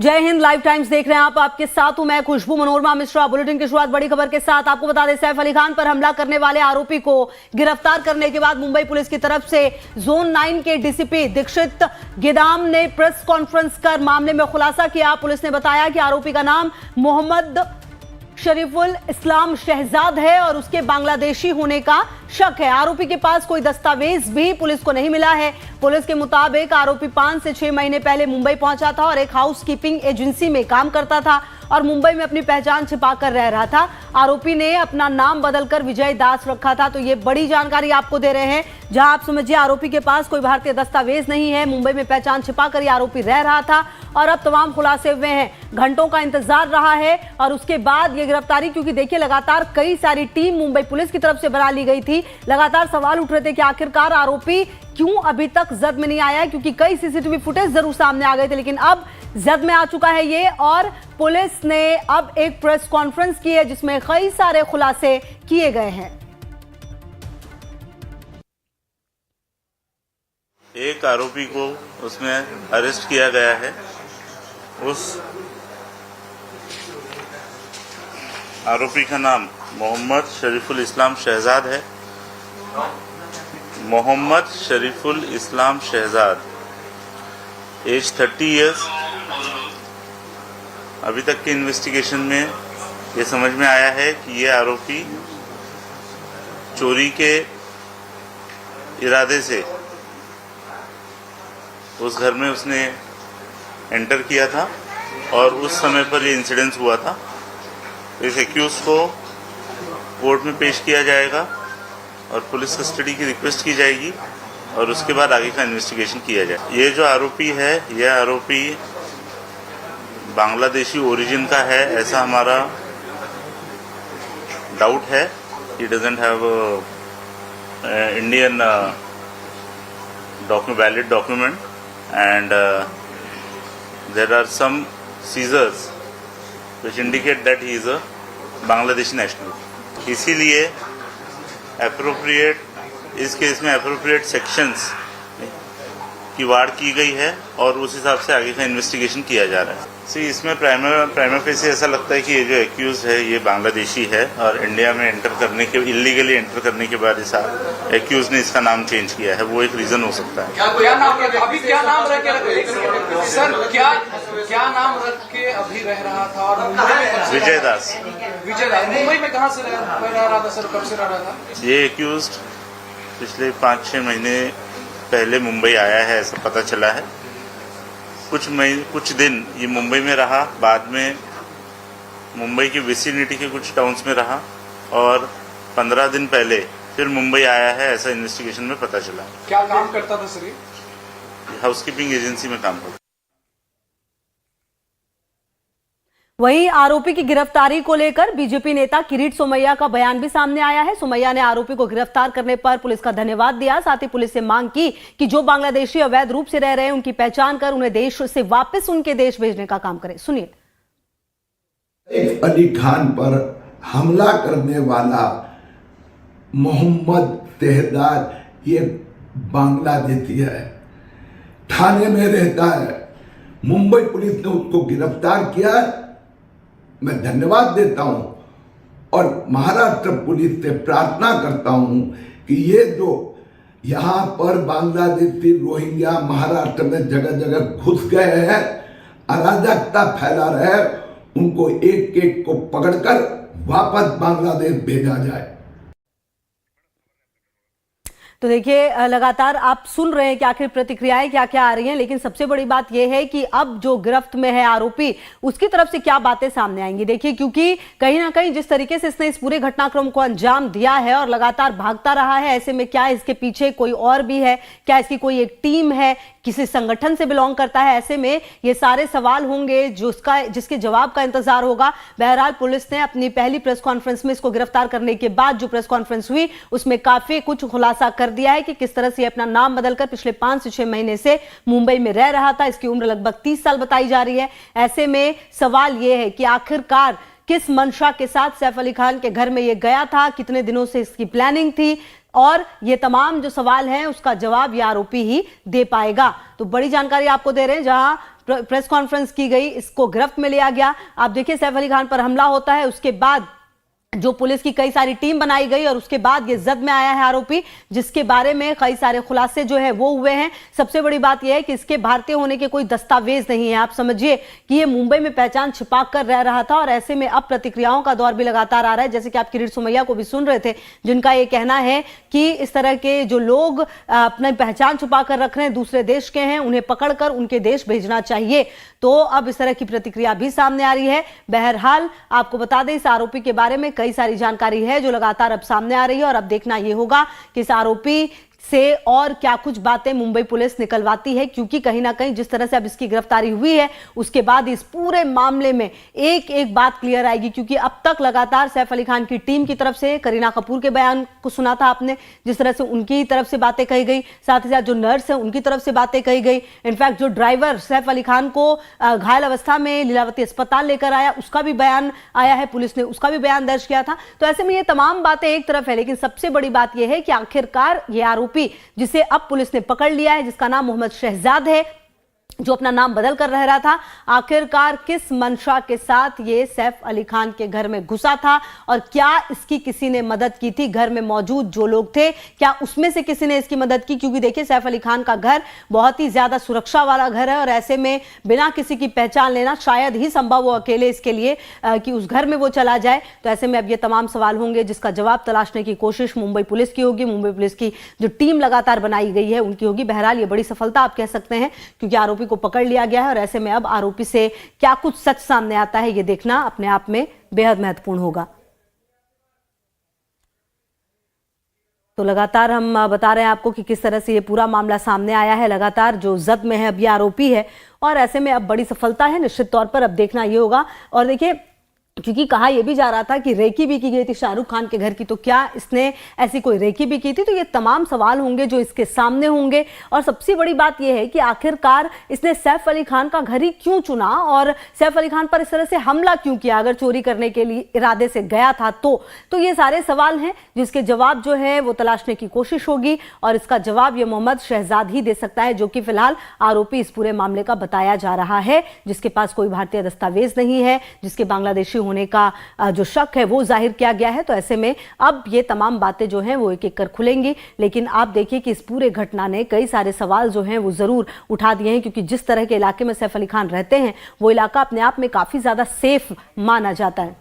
जय Hind. Live times देख रहे हैं आप। आपके साथ हूं मैं खुशबू मनोरमा मिश्रा। बुलेटिन की शुरुआत बड़ी खबर के साथ। आपको बता दें, सैफ अली खान पर हमला करने वाले आरोपी को गिरफ्तार करने के बाद मुंबई पुलिस की तरफ से जोन 9 के डीसीपी दीक्षित गिदाम ने प्रेस कॉन्फ्रेंस कर मामले में खुलासा किया। पुलिस ने बताया कि आरोपी का नाम मोहम्मद शरीफुल इस्लाम शहजाद है और उसके बांग्लादेशी होने का शक है। आरोपी के पास कोई दस्तावेज भी पुलिस को नहीं मिला है। पुलिस के मुताबिक आरोपी 5 से 6 महीने पहले मुंबई पहुंचा था और एक हाउसकीपिंग एजेंसी में काम करता था और मुंबई में अपनी पहचान छिपाकर रह रहा था। आरोपी ने अपना नाम बदलकर विजय दास रखा था। तो ये बड़ी जानकारी आपको दे रहे हैं, जहां आप समझिए आरोपी के पास कोई भारतीय दस्तावेज नहीं है, मुंबई में पहचान छिपाकर ये आरोपी रह रहा था और अब तमाम खुलासे हुए हैं। घंटों का इंतजार रहा है और उसके बाद ये गिरफ्तारी, क्योंकि देखिए लगातार कई सारी टीम मुंबई पुलिस की तरफ से बना ली गई थी। लगातार सवाल उठ रहे थे कि आखिरकार आरोपी क्यों अभी तक जद में नहीं आया, क्योंकि कई सीसीटीवी फुटेज जरूर सामने आ गए थे, लेकिन अब जद में आ चुका है ये। और पुलिस ने अब एक प्रेस कॉन्फ्रेंस की है जिसमें कई सारे खुलासे किए गए हैं। एक आरोपी को उसमें अरेस्ट किया गया है। उस आरोपी का नाम मोहम्मद शरीफुल इस्लाम शहजाद है। मोहम्मद शरीफुल इस्लाम शहजाद, एज 30 इयर्स। अभी तक के इन्वेस्टिगेशन में ये समझ में आया है कि ये आरोपी चोरी के इरादे से उस घर में उसने एंटर किया था और उस समय पर ये इंसिडेंस हुआ था। इस एक्यूज को कोर्ट में पेश किया जाएगा और पुलिस कस्टडी की रिक्वेस्ट की जाएगी और उसके बाद आगे का इन्वेस्टिगेशन किया जाए। ये जो आरोपी है, यह आरोपी बांग्लादेशी ओरिजिन का है, ऐसा हमारा डाउट है। He doesn't have Indian valid document and there are some seizures which indicate that he is a Bangladeshi national. इसीलिए इस केस में अप्रोप्रिएट सेक्शंस की वाड़ की गई है और उस हिसाब से आगे का इन्वेस्टिगेशन किया जा रहा है। इसमें प्राइमा फेसी ऐसा लगता है कि ये जो एक्यूज है ये बांग्लादेशी है और इंडिया में इलीगली एंटर करने के बाद इस एक्यूज ने इसका नाम चेंज किया है। वो एक रीजन हो सकता है। क्या नाम रख के अभी रह रहा था? और विजय दास। मुंबई में कहाँ से रह रहा था सर? कब से रह रहा था ये एक्यूज? पिछले 5-6 महीने पहले मुंबई आया है, ऐसा पता चला है। कुछ दिन ये मुंबई में रहा, बाद में मुंबई की विसिनिटी के कुछ टाउन्स में रहा और 15 दिन पहले फिर मुंबई आया है, ऐसा इन्वेस्टिगेशन में पता चला। क्या काम करता था सर? हाउसकीपिंग एजेंसी में काम करता। वहीं आरोपी की गिरफ्तारी को लेकर बीजेपी नेता किरीट सोमैया का बयान भी सामने आया है। सोमैया ने आरोपी को गिरफ्तार करने पर पुलिस का धन्यवाद दिया। साथ ही पुलिस से मांग की कि जो बांग्लादेशी अवैध रूप से रह रहे हैं उनकी पहचान कर उन्हें देश से वापस उनके देश भेजने का काम करे। सुनिए। सैफ अली खान पर हमला करने वाला मोहम्मद शहजाद ये बांग्लादेशी है, थाने में रहता है। मुंबई पुलिस ने उसको गिरफ्तार किया, मैं धन्यवाद देता हूं और महाराष्ट्र पुलिस से प्रार्थना करता हूं कि ये जो यहां पर बांग्लादेशी रोहिंग्या महाराष्ट्र में जगह जगह घुस गए हैं, अराजकता फैला रहे हैं, उनको एक एक को पकड़कर वापस बांग्लादेश भेजा जाए। तो देखिए लगातार आप सुन रहे हैं कि आखिर प्रतिक्रियाएं क्या क्या आ रही हैं, लेकिन सबसे बड़ी बात यह है कि अब जो गिरफ्त में है आरोपी, उसकी तरफ से क्या बातें सामने आएंगी। देखिए, क्योंकि कहीं ना कहीं जिस तरीके से इसने इस पूरे घटनाक्रम को अंजाम दिया है और लगातार भागता रहा है, ऐसे में क्या इसके पीछे कोई और भी है? क्या इसकी कोई एक टीम है, किसी संगठन से बिलोंग करता है? ऐसे में ये सारे सवाल होंगे जिसके जवाब का इंतजार होगा। बहरहाल पुलिस ने अपनी पहली प्रेस कॉन्फ्रेंस में इसको गिरफ्तार करने के बाद जो प्रेस कॉन्फ्रेंस हुई उसमें काफी कुछ खुलासा कर दिया है कि किस तरह से अपना नाम बदलकर पिछले 5 से 6 महीने से मुंबई में रह रहा था। इसकी उम्र लगभग 30 साल बताई जा रही है। ऐसे में सवाल यह है कि आखिरकार किस मंशा के साथ सैफ अली खान के घर में ये गया था, कितने दिनों से इसकी प्लानिंग थी, और ये तमाम जो सवाल हैं उसका जवाब ये आरोपी ही दे पाएगा। तो बड़ी जानकारी आपको दे रहे हैं, जहां प्रेस कॉन्फ्रेंस की गई, इसको गिरफ्त में लिया गया। आप देखिए सैफ अली खान पर हमला होता है, उसके बाद जो पुलिस की कई सारी टीम बनाई गई और उसके बाद ये जद में आया है आरोपी, जिसके बारे में कई सारे खुलासे जो है वो हुए हैं। सबसे बड़ी बात यह है कि इसके भारतीय होने के कोई दस्तावेज नहीं है। आप समझिए कि ये मुंबई में पहचान छिपा कर रह रहा था और ऐसे में अब प्रतिक्रियाओं का दौर भी लगातार आ रहा है। जैसे कि आप किरीट सोमैया को भी सुन रहे थे, जिनका ये कहना है कि इस तरह के जो लोग अपनी पहचान छुपा कर रख रहे हैं, दूसरे देश के हैं, उन्हें पकड़कर उनके देश भेजना चाहिए। तो अब इस तरह की प्रतिक्रिया भी सामने आ रही है। बहरहाल आपको बता दें, इस आरोपी के बारे में कई सारी जानकारी है जो लगातार अब सामने आ रही है और अब देखना यह होगा कि इस आरोपी से और क्या कुछ बातें मुंबई पुलिस निकलवाती है, क्योंकि कहीं ना कहीं जिस तरह से अब इसकी गिरफ्तारी हुई है उसके बाद इस पूरे मामले में एक एक बात क्लियर आएगी। क्योंकि अब तक लगातार सैफ अली खान की टीम की तरफ से करीना कपूर के बयान को सुना था आपने, जिस तरह से उनकी तरफ से बातें कही गई, साथ ही साथ जो नर्स है उनकी तरफ से बातें कही गई। इनफैक्ट जो ड्राइवर सैफ अली खान को घायल अवस्था में लीलावती अस्पताल लेकर आया, उसका भी बयान आया है, पुलिस ने उसका भी बयान दर्ज किया था। तो ऐसे में ये तमाम बातें एक तरफ है, लेकिन सबसे बड़ी बात यह है कि आखिरकार ये आरोपी जिसे अब पुलिस ने पकड़ लिया है, जिसका नाम मोहम्मद शहजाद है, जो अपना नाम बदल कर रह रहा था, आखिरकार किस मंशा के साथ ये सैफ अली खान के घर में घुसा था और क्या इसकी किसी ने मदद की थी? घर में मौजूद जो लोग थे, क्या उसमें से किसी ने इसकी मदद की? क्योंकि देखिए सैफ अली खान का घर बहुत ही ज्यादा सुरक्षा वाला घर है और ऐसे में बिना किसी की पहचान लेना शायद ही संभव हो अकेले इसके लिए कि उस घर में वो चला जाए। तो ऐसे में अब ये तमाम सवाल होंगे जिसका जवाब तलाशने की कोशिश मुंबई पुलिस की होगी। मुंबई पुलिस की जो टीम लगातार बनाई गई है उनकी होगी। बहरहाल ये बड़ी सफलता आप कह सकते हैं, क्योंकि आरोपी को पकड़ लिया गया है और ऐसे में अब आरोपी से क्या कुछ सच सामने आता है ये देखना अपने आप में बेहद महत्वपूर्ण होगा। तो लगातार हम बता रहे हैं आपको कि किस तरह से ये पूरा मामला सामने आया है। लगातार जो जद में है अब ये आरोपी है और ऐसे में अब बड़ी सफलता है निश्चित तौर पर। अब देखना ये होगा। और देखिए, क्योंकि कहा यह भी जा रहा था कि रेकी भी की गई थी शाहरुख खान के घर की, तो क्या इसने ऐसी कोई रेकी भी की थी? तो ये तमाम सवाल होंगे जो इसके सामने होंगे। और सबसे बड़ी बात यह है कि आखिरकार इसने सैफ अली खान का घर ही क्यों चुना और सैफ अली खान पर इस तरह से हमला क्यों किया? अगर चोरी करने के लिए इरादे से गया था तो ये सारे सवाल हैं जिसके जवाब जो है वो तलाशने की कोशिश होगी और इसका जवाब ये मोहम्मद शहजाद ही दे सकता है, जो कि फिलहाल आरोपी इस पूरे मामले का बताया जा रहा है, जिसके पास कोई भारतीय दस्तावेज नहीं है, जिसके बांग्लादेशी होने का जो शक है वो जाहिर किया गया है। तो ऐसे में अब ये तमाम बातें जो हैं वो एक एक कर खुलेंगी। लेकिन आप देखिए कि इस पूरे घटना ने कई सारे सवाल जो हैं वो जरूर उठा दिए हैं, क्योंकि जिस तरह के इलाके में सैफ अली खान रहते हैं वो इलाका अपने आप में काफी ज्यादा सेफ माना जाता है।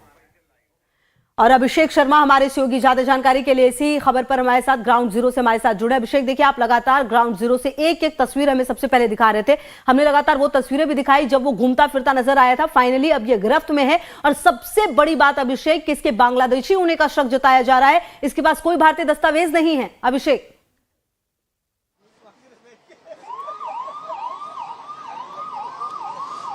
और अभिषेक शर्मा हमारे सहयोगी ज्यादा जानकारी के लिए इसी खबर पर हमारे साथ ग्राउंड जीरो से हमारे साथ जुड़े। अभिषेक, देखिए आप लगातार ग्राउंड जीरो से एक एक तस्वीर हमें सबसे पहले दिखा रहे थे, हमने लगातार वो तस्वीरें भी दिखाई जब वो घूमता फिरता नजर आया था। फाइनली अब ये गिरफ्त में है और सबसे बड़ी बात अभिषेक कि इसके बांग्लादेशी होने का शक जताया जा रहा है, इसके पास कोई भारतीय दस्तावेज नहीं है। अभिषेक,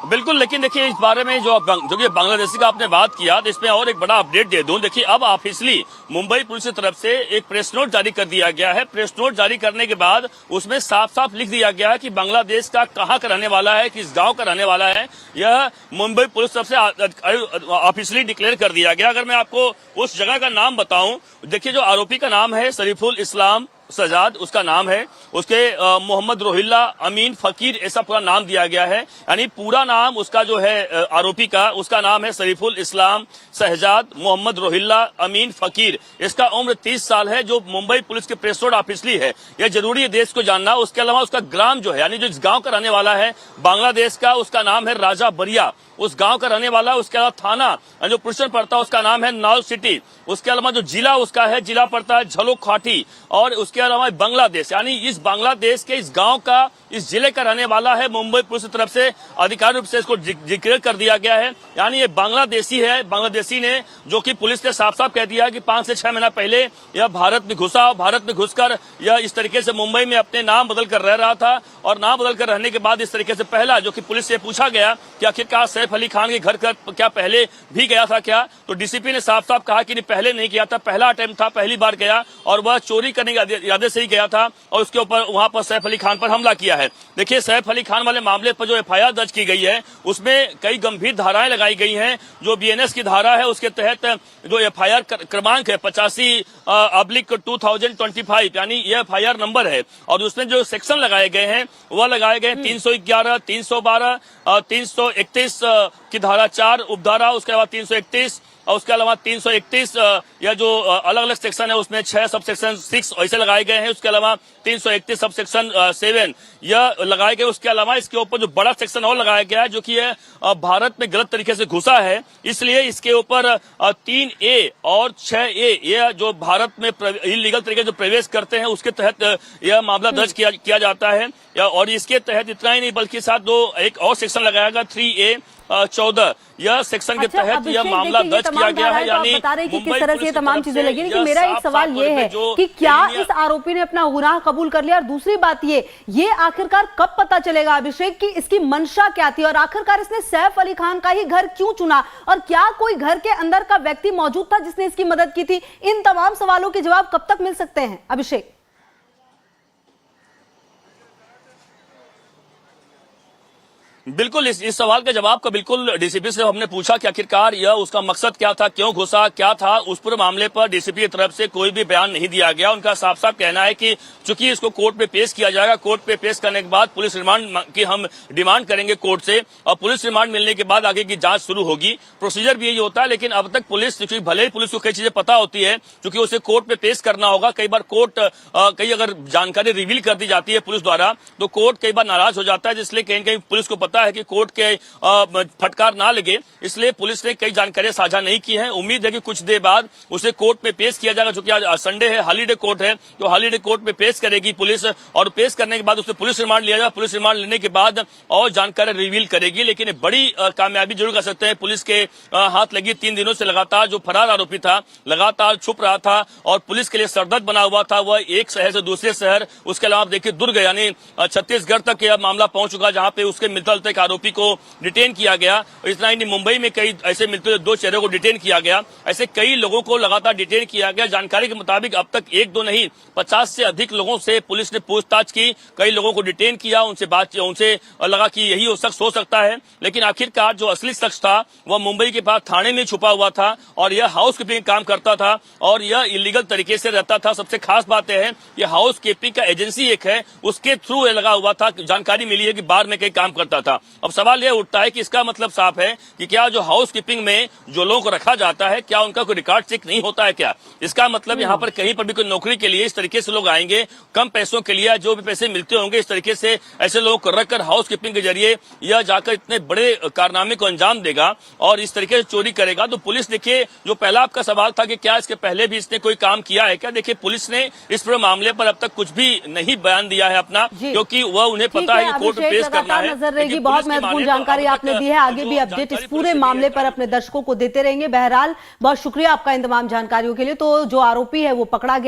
बिल्कुल, लेकिन देखिए इस बारे में जो कि बांग्लादेशी का आपने बात किया तो इसमें और एक बड़ा अपडेट दे दूं। देखिए अब ऑफिशियली मुंबई पुलिस की तरफ से एक प्रेस नोट जारी कर दिया गया है। प्रेस नोट जारी करने के बाद उसमें साफ साफ लिख दिया गया है कि बांग्लादेश का कहां का रहने वाला है, किस गांव का रहने वाला है, यह मुंबई पुलिस तरफ से ऑफिशियली डिक्लेयर कर दिया गया। अगर मैं आपको उस जगह का नाम बताऊं, देखिए जो आरोपी का नाम है शरीफुल इस्लाम सजाद, उसका नाम है, उसके मोहम्मद रोहिल्ला अमीन फकीर ऐसा पूरा नाम दिया गया है। यानी पूरा नाम उसका जो है आरोपी का, उसका नाम है शरीफुल इस्लाम शहजाद मोहम्मद रोहिल्ला अमीन फकीर। इसका उम्र 30 साल है, जो मुंबई पुलिस के प्रेस नोट ऑफिशियली है। यह जरूरी है देश को जानना। उसके अलावा उसका ग्राम जो है, यानी जो इस गांव का रहने वाला है बांग्लादेश का, उसका नाम है राजा बरिया, उस गांव का रहने वाला। उसके अलावा थाना जो पुलिस पड़ता है उसका नाम है नाउ सिटी। उसके अलावा जो जिला उसका है, जिला पड़ता है झलोखाटी। और उसके अलावा बांग्लादेश, यानी इस बांग्लादेश के इस गांव का, इस जिले का रहने वाला है। मुंबई पुलिस की तरफ से आधिकारिक रूप से इसको जिक्र कर दिया गया है। यानी ये बांग्लादेशी है। बांग्लादेशी ने, जो कि पुलिस ने साफ साफ कह दिया कि 5 से 6 महीना पहले यह भारत में घुसा। भारत में घुसकर यह इस तरीके से मुंबई में अपने नाम बदल कर रह रहा था और नाम बदल कर रहने के बाद इस तरीके से पहला, जो कि पुलिस से पूछा गया कि आखिरकार सैफ अली खान के घर क्या पहले भी गया था क्या, तो डीसीपी ने साफ साफ कहा कि पहले नहीं किया था, पहला अटेम्प्ट था, पहली बार गया और वह चोरी करने के इरादे से ही गया था और उसके ऊपर वहां पर सैफ अली खान पर हमला किया है। देखिए सैफ अली खान वाले मामले पर जो एफआईआर दर्ज की गई है उसमें कई गंभीर धाराएं लगाई गई हैं। जो बीएनएस की धारा है उसके तहत जो एफआईआर क्रमांक है 85 2025 यानी ये FIR नंबर है और उसमें जो सेक्शन लगाए गए हैं वह लगाए गए 311, 312, 331 की धारा 4 उपधारा, उसके बाद 331 और उसके अलावा 331 या जो अलग अलग सेक्शन है उसमें 6 सब सेक्शन 6 ऐसे लगाए गए हैं। उसके अलावा 331 सब सेक्शन 7 यह लगाए गए। उसके अलावा इसके ऊपर जो बड़ा सेक्शन और लगाया गया है जो कि भारत में गलत तरीके से घुसा है, इसलिए इसके ऊपर 3A और 6A यह जो भारत में इलीगल तरीके से प्रवेश करते हैं उसके तहत यह मामला दर्ज किया जाता है। और इसके तहत इतना ही नहीं बल्कि साथ एक और सेक्शन लगाया गया 3A 14 यह सेक्शन के तहत यह मामला दर्ज किया गया है। यानी बता रहे कि किस तरह से ये तमाम चीजें लगी, लेकिन मेरा एक सवाल ये है कि क्या इस आरोपी ने अपना गुनाह कबूल कर लिया, और दूसरी बात ये आखिरकार कब पता चलेगा अभिषेक कि इसकी मंशा क्या थी और आखिरकार इसने सैफ अली खान का ही घर क्यों चुना, और क्या कोई घर के अंदर का व्यक्ति मौजूद था जिसने इसकी मदद की थी? इन तमाम सवालों के जवाब कब तक मिल सकते हैं अभिषेक? बिल्कुल इस सवाल के जवाब का बिल्कुल डीसीपी से हमने पूछा कि आखिरकार यह उसका मकसद क्या था, क्यों घुसा, क्या था। उस पूरे मामले पर डीसीपी की तरफ से कोई भी बयान नहीं दिया गया। उनका साफ साफ कहना है कि चूंकि इसको कोर्ट में पेश किया जाएगा, कोर्ट पे पेश करने के बाद पुलिस रिमांड की हम डिमांड करेंगे कोर्ट से, और पुलिस रिमांड मिलने के बाद आगे की जांच शुरू होगी। प्रोसीजर भी यही होता है, लेकिन अब तक पुलिस, भले ही पुलिस को कई चीजें पता होती है, क्योंकि उसे कोर्ट में पेश करना होगा। कई बार कोर्ट कई अगर जानकारी रिवील कर दी जाती है पुलिस द्वारा तो कोर्ट कई बार नाराज हो जाता है, जिसलिए कहीं कहीं पुलिस को पता है कि कोर्ट के फटकार ना लगे, इसलिए पुलिस ने कई जानकारियां साझा नहीं की हैं। उम्मीद है कि कुछ देर बाद उसे कोर्ट में पेश किया जाएगा, जो कि आज संडे है, हॉलीडे कोर्ट है, तो हॉलीडे कोर्ट में पेश करेगी पुलिस, और पेश करने के बाद उसे पुलिस रिमांड लिया जाएगा। पुलिस रिमांड लेने के बाद और जानकारी रिवील करेगी। लेकिन बड़ी कामयाबी जरूर कर सकते हैं पुलिस के हाथ लगी। 3 दिनों से लगातार जो फरार आरोपी था लगातार छुप रहा था और पुलिस के लिए सरदर्द बना हुआ था, वह एक शहर से दूसरे शहर, उसके अलावा देखिए दुर्ग यानी छत्तीसगढ़ तक यह मामला पहुंच चुका, जहां पे उसके मिलते एक आरोपी को डिटेन किया गया। इतना ही नहीं, मुंबई में कई ऐसे मिलते 2 चेहरों को डिटेन किया गया। ऐसे कई लोगों को लगातार डिटेन किया गया। जानकारी के मुताबिक अब तक 1-2 नहीं 50 से अधिक लोगों से पुलिस ने पूछताछ की, कई लोगों को डिटेन किया, उनसे लगा कि यही वो शख्स हो सकता है। लेकिन आखिरकार जो असली शख्स था वह मुंबई के पास थाने में छुपा हुआ था और यह हाउस कीपिंग काम करता था और यह इलीगल तरीके से रहता था। सबसे खास बात यह है कि हाउस कीपिंग का एजेंसी एक है, उसके थ्रू लगा हुआ था। जानकारी मिली है कि बाहर में कहीं काम करता था। अब सवाल यह उठता है कि इसका मतलब साफ है कि क्या जो हाउस कीपिंग में जो लोगों को रखा जाता है, क्या उनका कोई रिकॉर्ड चेक नहीं होता है क्या? इसका मतलब यहाँ पर कहीं पर भी कोई नौकरी के लिए इस तरीके से लोग आएंगे, कम पैसों के लिए जो भी पैसे मिलते होंगे, इस तरीके से ऐसे लोगों को रखकर हाउस कीपिंग के जरिए यह जाकर इतने बड़े कारनामे को अंजाम देगा और इस तरीके से चोरी करेगा। तो पुलिस, देखिए, जो पहला आपका सवाल था कि क्या इसके पहले भी इसने कोई काम किया है क्या, देखिए पुलिस ने इस पूरे मामले पर अब तक कुछ भी नहीं बयान दिया है अपना, क्योंकि वह उन्हें पता है कि कोर्ट में पेश करना है। नजर रहेगी, बहुत महत्वपूर्ण जानकारी आपने दी है। आगे भी अपडेट इस पूरे मामले पर अपने दर्शकों को देते रहेंगे। बहरहाल बहुत शुक्रिया आपका इन तमाम जानकारियों के लिए। तो जो आरोपी है वो पकड़ा गया है।